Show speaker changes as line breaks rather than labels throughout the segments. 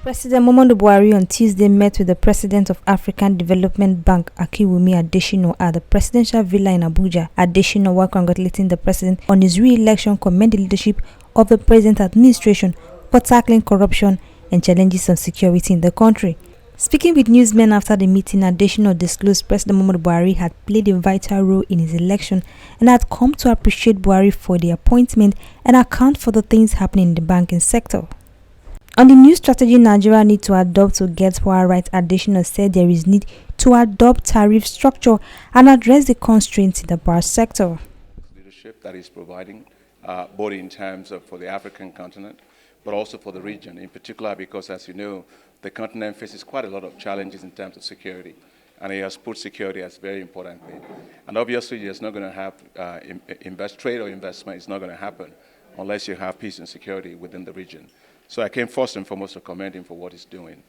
President Muhammadu Buhari on Tuesday met with the President of African Development Bank, Akinwumi Adesina, at the Presidential Villa in Abuja. Adesina, while congratulating the President on his re-election, commended the leadership of the President's administration for tackling corruption and challenges of security in the country. Speaking with newsmen after the meeting, Adesina disclosed President Muhammadu Buhari had played a vital role in his election and had come to appreciate Buhari for the appointment and account for the things happening in the banking sector. On the new strategy Nigeria needs to adopt to get power right, Adesina said there is need to adopt tariff structure and address the constraints in the power sector.
Leadership that is providing, both in terms of for the African continent, but also for the region in particular, because as you know, the continent faces quite a lot of challenges in terms of security. And he has put security as a very important thing. And obviously, it's not going to have trade or investment. It's not going to happen unless you have peace and security within the region. So I came first and foremost to commend him for what he's doing.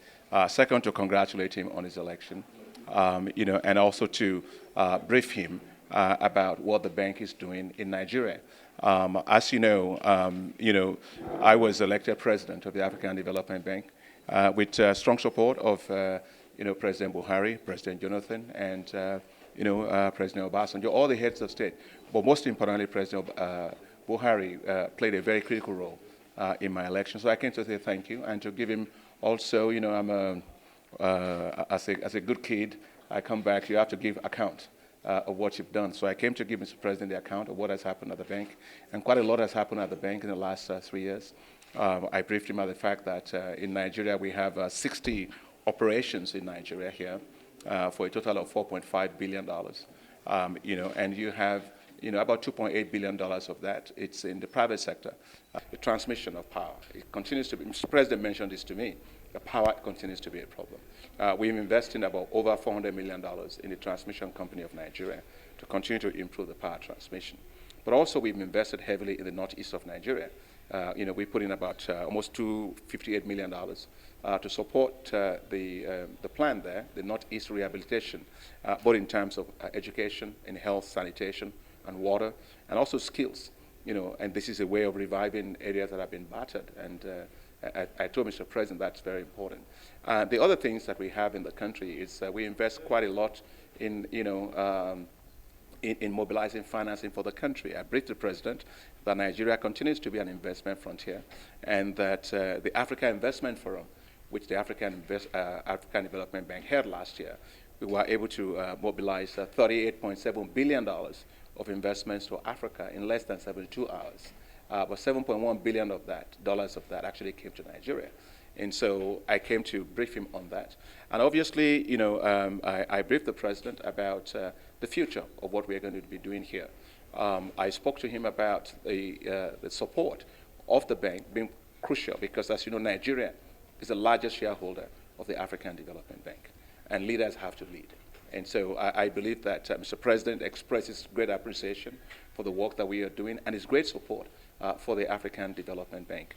Second, to congratulate him on his election, and also to brief him about what the bank is doing in Nigeria. As you know, I was elected president of the African Development Bank with strong support of, President Buhari, President Jonathan, and President Obasanjo, all the heads of state. But most importantly, President Buhari played a very critical role in my election. So I came to say thank you and to give him also, as a good kid, I come back, you have to give account of what you've done. So I came to give Mr. President the account of what has happened at the bank. And quite a lot has happened at the bank in the last 3 years. I briefed him on the fact that in Nigeria we have 60 operations in Nigeria here for a total of $4.5 billion. And you have about $2.8 billion of that, it's in the private sector. The transmission of power, it continues to be, Mr. President mentioned this to me, the power continues to be a problem. We've invested about over $400 million in the transmission company of Nigeria to continue to improve the power transmission. But also we've invested heavily in the northeast of Nigeria. We put in about almost $258 million to support the plan there, the northeast rehabilitation, both in terms of education, in health, sanitation, and water, and also skills, and this is a way of reviving areas that have been battered, and I told Mr. President that's very important. The other things that we have in the country is we invest quite a lot in, in mobilizing financing for the country. I briefed the President that Nigeria continues to be an investment frontier, and that the Africa Investment Forum, which the African Development Bank held last year, we were able to mobilize $38.7 billion of investments to Africa in less than 72 hours. But $7.1 billion of that, actually came to Nigeria. And so I came to brief him on that. And obviously, I briefed the President about the future of what we're going to be doing here. I spoke to him about the support of the bank being crucial because, as you know, Nigeria is the largest shareholder of the African Development Bank, and leaders have to lead. And so I believe that Mr. President expresses great appreciation for the work that we are doing and his great support for the African Development Bank.